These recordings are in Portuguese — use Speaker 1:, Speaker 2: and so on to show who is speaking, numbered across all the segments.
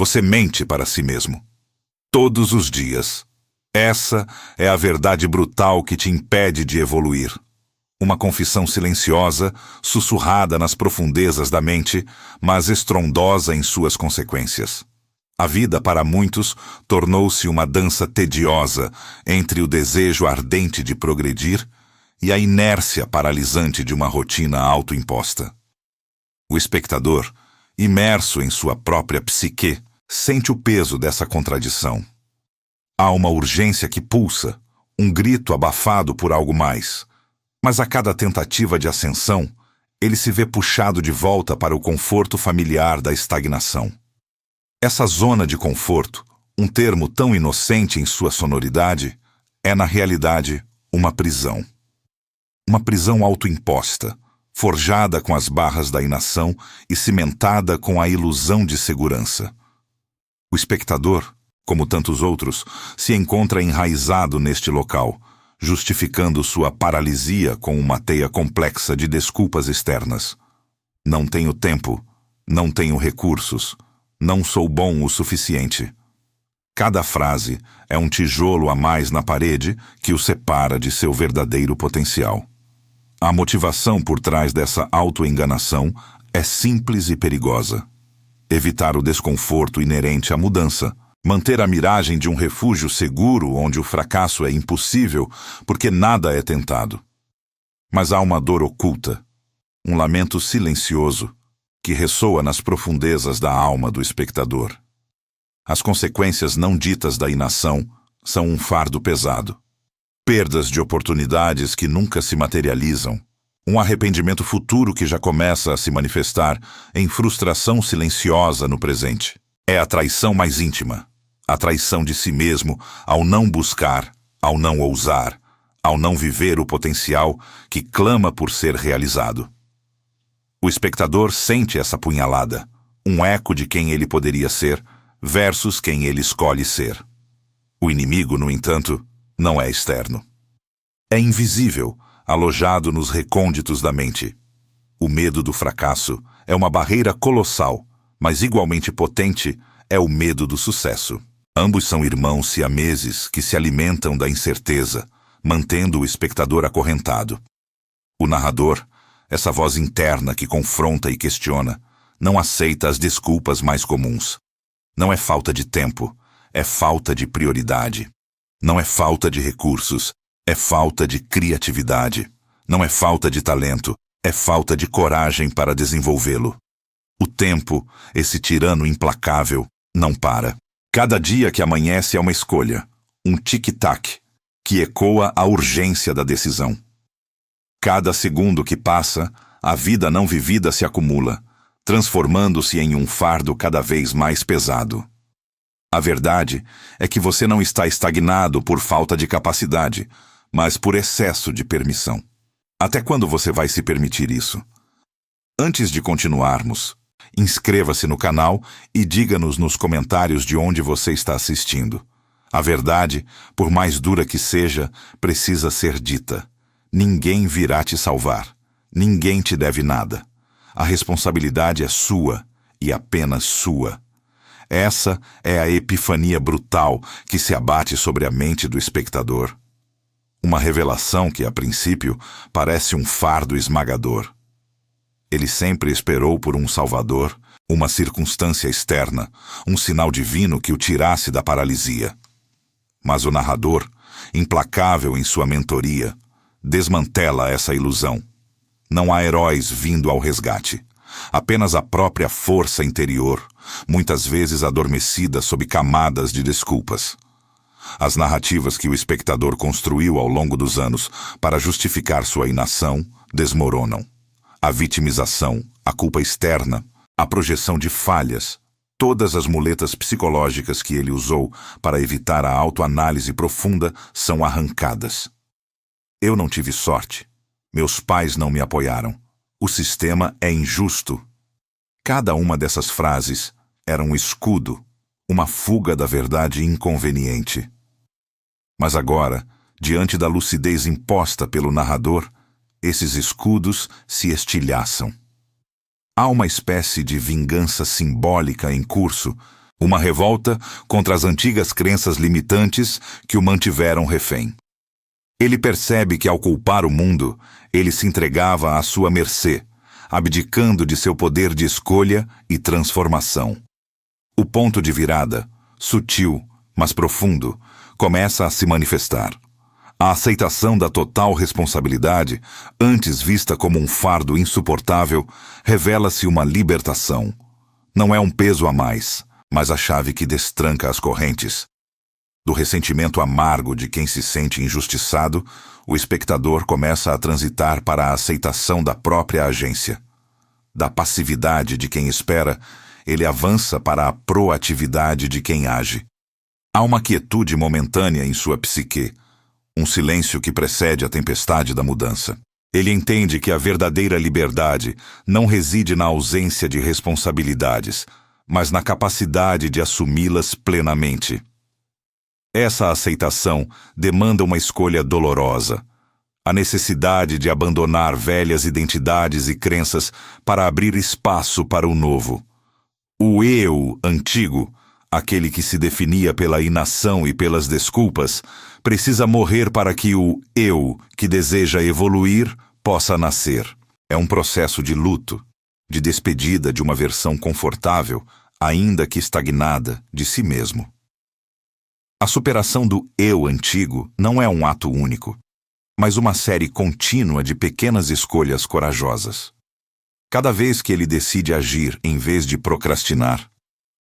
Speaker 1: Você mente para si mesmo. Todos os dias. Essa é a verdade brutal que te impede de evoluir. Uma confissão silenciosa, sussurrada nas profundezas da mente, mas estrondosa em suas consequências. A vida, para muitos, tornou-se uma dança tediosa entre o desejo ardente de progredir e a inércia paralisante de uma rotina autoimposta. O espectador, imerso em sua própria psique, sente o peso dessa contradição. Há uma urgência que pulsa, um grito abafado por algo mais. Mas a cada tentativa de ascensão, ele se vê puxado de volta para o conforto familiar da estagnação. Essa zona de conforto, um termo tão inocente em sua sonoridade, é na realidade uma prisão. Uma prisão autoimposta, forjada com as barras da inação e cimentada com a ilusão de segurança. O espectador, como tantos outros, se encontra enraizado neste local, justificando sua paralisia com uma teia complexa de desculpas externas. Não tenho tempo, não tenho recursos, não sou bom o suficiente. Cada frase é um tijolo a mais na parede que o separa de seu verdadeiro potencial. A motivação por trás dessa autoenganação é simples e perigosa. Evitar o desconforto inerente à mudança, manter a miragem de um refúgio seguro onde o fracasso é impossível porque nada é tentado. Mas há uma dor oculta, um lamento silencioso, que ressoa nas profundezas da alma do espectador. As consequências não ditas da inação são um fardo pesado. Perdas de oportunidades que nunca se materializam, um arrependimento futuro que já começa a se manifestar em frustração silenciosa no presente. É a traição mais íntima, a traição de si mesmo ao não buscar, ao não ousar, ao não viver o potencial que clama por ser realizado. O espectador sente essa punhalada, um eco de quem ele poderia ser versus quem ele escolhe ser. O inimigo, no entanto, não é externo. É invisível, alojado nos recônditos da mente. O medo do fracasso é uma barreira colossal, mas igualmente potente é o medo do sucesso. Ambos são irmãos siameses que se alimentam da incerteza, mantendo o espectador acorrentado. O narrador, essa voz interna que confronta e questiona, não aceita as desculpas mais comuns. Não é falta de tempo, é falta de prioridade. Não é falta de recursos, é falta de criatividade. Não é falta de talento, é falta de coragem para desenvolvê-lo. O tempo, esse tirano implacável, não para. Cada dia que amanhece é uma escolha, um tic-tac, que ecoa a urgência da decisão. Cada segundo que passa, a vida não vivida se acumula, transformando-se em um fardo cada vez mais pesado. A verdade é que você não está estagnado por falta de capacidade, mas por excesso de permissão. Até quando você vai se permitir isso? Antes de continuarmos, inscreva-se no canal e diga-nos nos comentários de onde você está assistindo. A verdade, por mais dura que seja, precisa ser dita. Ninguém virá te salvar. Ninguém te deve nada. A responsabilidade é sua e apenas sua. Essa é a epifania brutal que se abate sobre a mente do espectador. Uma revelação que, a princípio, parece um fardo esmagador. Ele sempre esperou por um salvador, uma circunstância externa, um sinal divino que o tirasse da paralisia. Mas o narrador, implacável em sua mentoria, desmantela essa ilusão. Não há heróis vindo ao resgate. Apenas a própria força interior, muitas vezes adormecida sob camadas de desculpas. As narrativas que o espectador construiu ao longo dos anos para justificar sua inação desmoronam. A vitimização, a culpa externa, a projeção de falhas, todas as muletas psicológicas que ele usou para evitar a autoanálise profunda são arrancadas. Eu não tive sorte. Meus pais não me apoiaram. O sistema é injusto. Cada uma dessas frases era um escudo, uma fuga da verdade inconveniente. Mas agora, diante da lucidez imposta pelo narrador, esses escudos se estilhaçam. Há uma espécie de vingança simbólica em curso Uma revolta contra as antigas crenças limitantes que o mantiveram refém. Ele percebe que, ao culpar o mundo, ele se entregava à sua mercê, abdicando de seu poder de escolha e transformação. O ponto de virada, sutil, mas profundo, começa a se manifestar. A aceitação da total responsabilidade, antes vista como um fardo insuportável, revela-se uma libertação. Não é um peso a mais, mas a chave que destranca as correntes. Do ressentimento amargo de quem se sente injustiçado, o espectador começa a transitar para a aceitação da própria agência. Da passividade de quem espera, ele avança para a proatividade de quem age. Há uma quietude momentânea em sua psique, um silêncio que precede a tempestade da mudança. Ele entende que a verdadeira liberdade não reside na ausência de responsabilidades, mas na capacidade de assumi-las plenamente. Essa aceitação demanda uma escolha dolorosa, a necessidade de abandonar velhas identidades e crenças para abrir espaço para o novo. O eu antigo, aquele que se definia pela inação e pelas desculpas, precisa morrer para que o eu que deseja evoluir possa nascer. É um processo de luto, de despedida de uma versão confortável, ainda que estagnada, de si mesmo. A superação do eu antigo não é um ato único, mas uma série contínua de pequenas escolhas corajosas. Cada vez que ele decide agir em vez de procrastinar,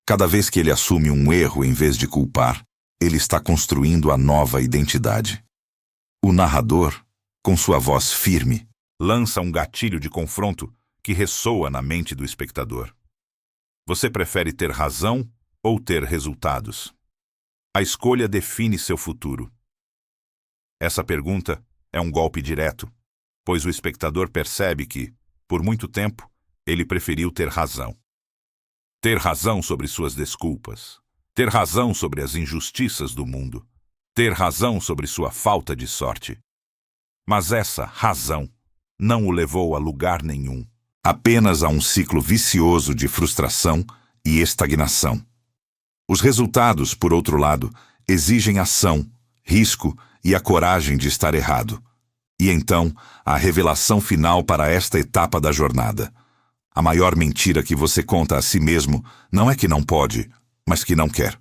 Speaker 1: cada vez que ele assume um erro em vez de culpar, ele está construindo a nova identidade. O narrador, com sua voz firme, lança um gatilho de confronto que ressoa na mente do espectador. Você prefere ter razão ou ter resultados? A escolha define seu futuro. Essa pergunta é um golpe direto, pois o espectador percebe que, por muito tempo, ele preferiu ter razão. Ter razão sobre suas desculpas, ter razão sobre as injustiças do mundo, ter razão sobre sua falta de sorte. Mas essa razão não o levou a lugar nenhum, apenas a um ciclo vicioso de frustração e estagnação. Os resultados, por outro lado, exigem ação, risco e a coragem de estar errado. E então, a revelação final para esta etapa da jornada. A maior mentira que você conta a si mesmo não é que não pode, mas que não quer.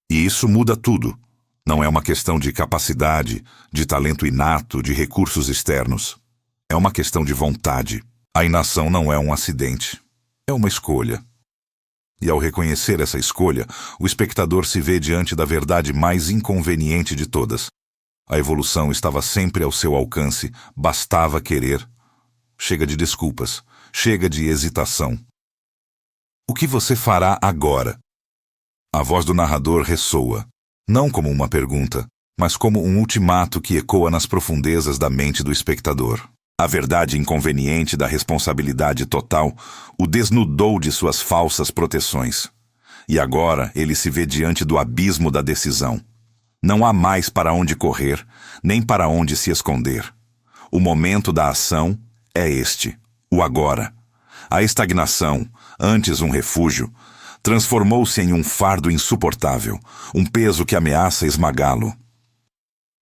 Speaker 1: E isso muda tudo. Não é uma questão de capacidade, de talento inato, de recursos externos. É uma questão de vontade. A inação não é um acidente. É uma escolha. E ao reconhecer essa escolha, o espectador se vê diante da verdade mais inconveniente de todas. A evolução estava sempre ao seu alcance, bastava querer. Chega de desculpas, chega de hesitação. O que você fará agora? A voz do narrador ressoa, não como uma pergunta, mas como um ultimato que ecoa nas profundezas da mente do espectador. A verdade inconveniente da responsabilidade total o desnudou de suas falsas proteções. E agora ele se vê diante do abismo da decisão. Não há mais para onde correr, nem para onde se esconder. O momento da ação é este, o agora. A estagnação, antes um refúgio, transformou-se em um fardo insuportável, um peso que ameaça esmagá-lo.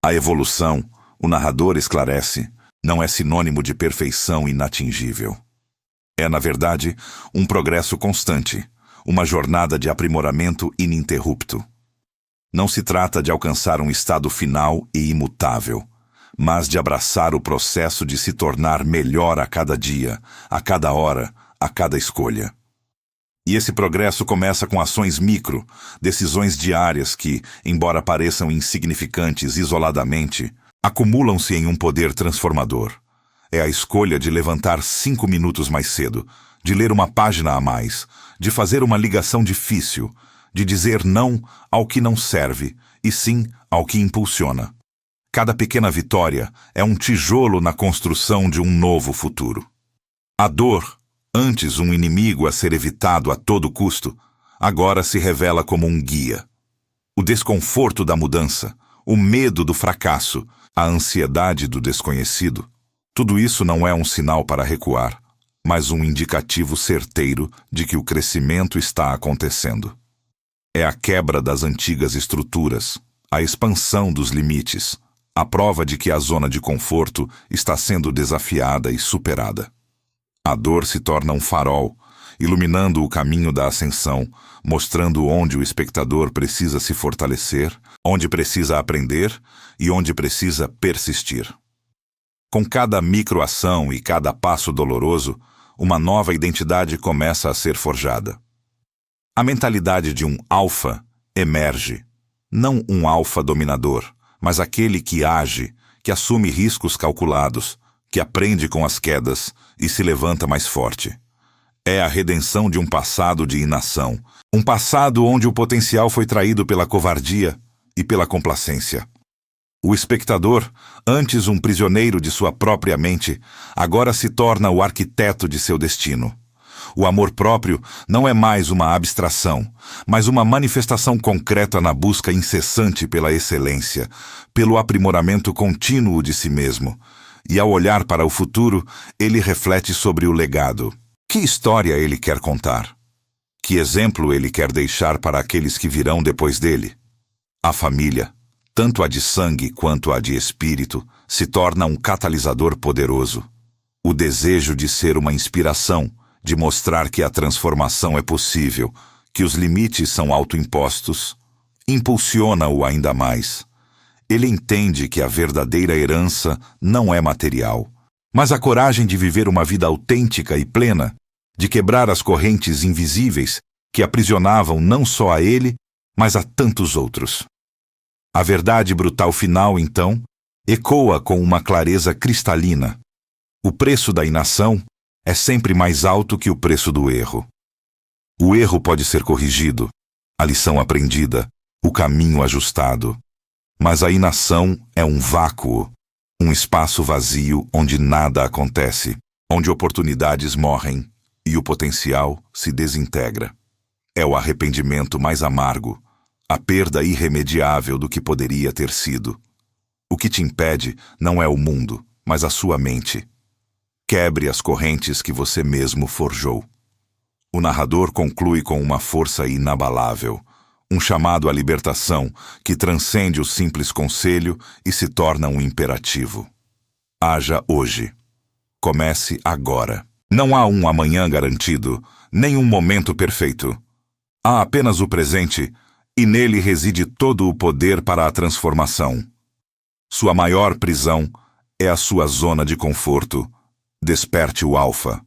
Speaker 1: A evolução, o narrador esclarece, não é sinônimo de perfeição inatingível. É, na verdade, um progresso constante, uma jornada de aprimoramento ininterrupto. Não se trata de alcançar um estado final e imutável, mas de abraçar o processo de se tornar melhor a cada dia, a cada hora, a cada escolha. E esse progresso começa com ações micro, decisões diárias que, embora pareçam insignificantes isoladamente, acumulam-se em um poder transformador. É a escolha de levantar 5 minutos mais cedo, de ler uma página a mais, de fazer uma ligação difícil, de dizer não ao que não serve, e sim ao que impulsiona. Cada pequena vitória é um tijolo na construção de um novo futuro. A dor, antes um inimigo a ser evitado a todo custo, agora se revela como um guia. O desconforto da mudança, o medo do fracasso, a ansiedade do desconhecido, tudo isso não é um sinal para recuar, mas um indicativo certeiro de que o crescimento está acontecendo. É a quebra das antigas estruturas, a expansão dos limites, a prova de que a zona de conforto está sendo desafiada e superada. A dor se torna um farol, iluminando o caminho da ascensão, mostrando onde o espectador precisa se fortalecer, onde precisa aprender e onde precisa persistir. Com cada microação e cada passo doloroso, uma nova identidade começa a ser forjada. A mentalidade de um alfa emerge, não um alfa dominador, mas aquele que age, que assume riscos calculados, que aprende com as quedas e se levanta mais forte. É a redenção de um passado de inação, um passado onde o potencial foi traído pela covardia e pela complacência. O espectador, antes um prisioneiro de sua própria mente, agora se torna o arquiteto de seu destino. O amor próprio não é mais uma abstração, mas uma manifestação concreta na busca incessante pela excelência, pelo aprimoramento contínuo de si mesmo. E ao olhar para o futuro, ele reflete sobre o legado. Que história ele quer contar? Que exemplo ele quer deixar para aqueles que virão depois dele? A família, tanto a de sangue quanto a de espírito, se torna um catalisador poderoso. O desejo de ser uma inspiração, de mostrar que a transformação é possível, que os limites são autoimpostos, impulsiona-o ainda mais. Ele entende que a verdadeira herança não é material, mas a coragem de viver uma vida autêntica e plena, de quebrar as correntes invisíveis que aprisionavam não só a ele, mas a tantos outros. A verdade brutal final, então, ecoa com uma clareza cristalina. O preço da inação é sempre mais alto que o preço do erro. O erro pode ser corrigido, a lição aprendida, o caminho ajustado. Mas a inação é um vácuo, um espaço vazio onde nada acontece, onde oportunidades morrem e o potencial se desintegra. É o arrependimento mais amargo, a perda irremediável do que poderia ter sido. O que te impede não é o mundo, mas a sua mente. Quebre as correntes que você mesmo forjou. O narrador conclui com uma força inabalável, um chamado à libertação que transcende o simples conselho e se torna um imperativo. Haja hoje. Comece agora. Não há um amanhã garantido, nem um momento perfeito. Há apenas o presente, e nele reside todo o poder para a transformação. Sua maior prisão é a sua zona de conforto. Desperte o alfa.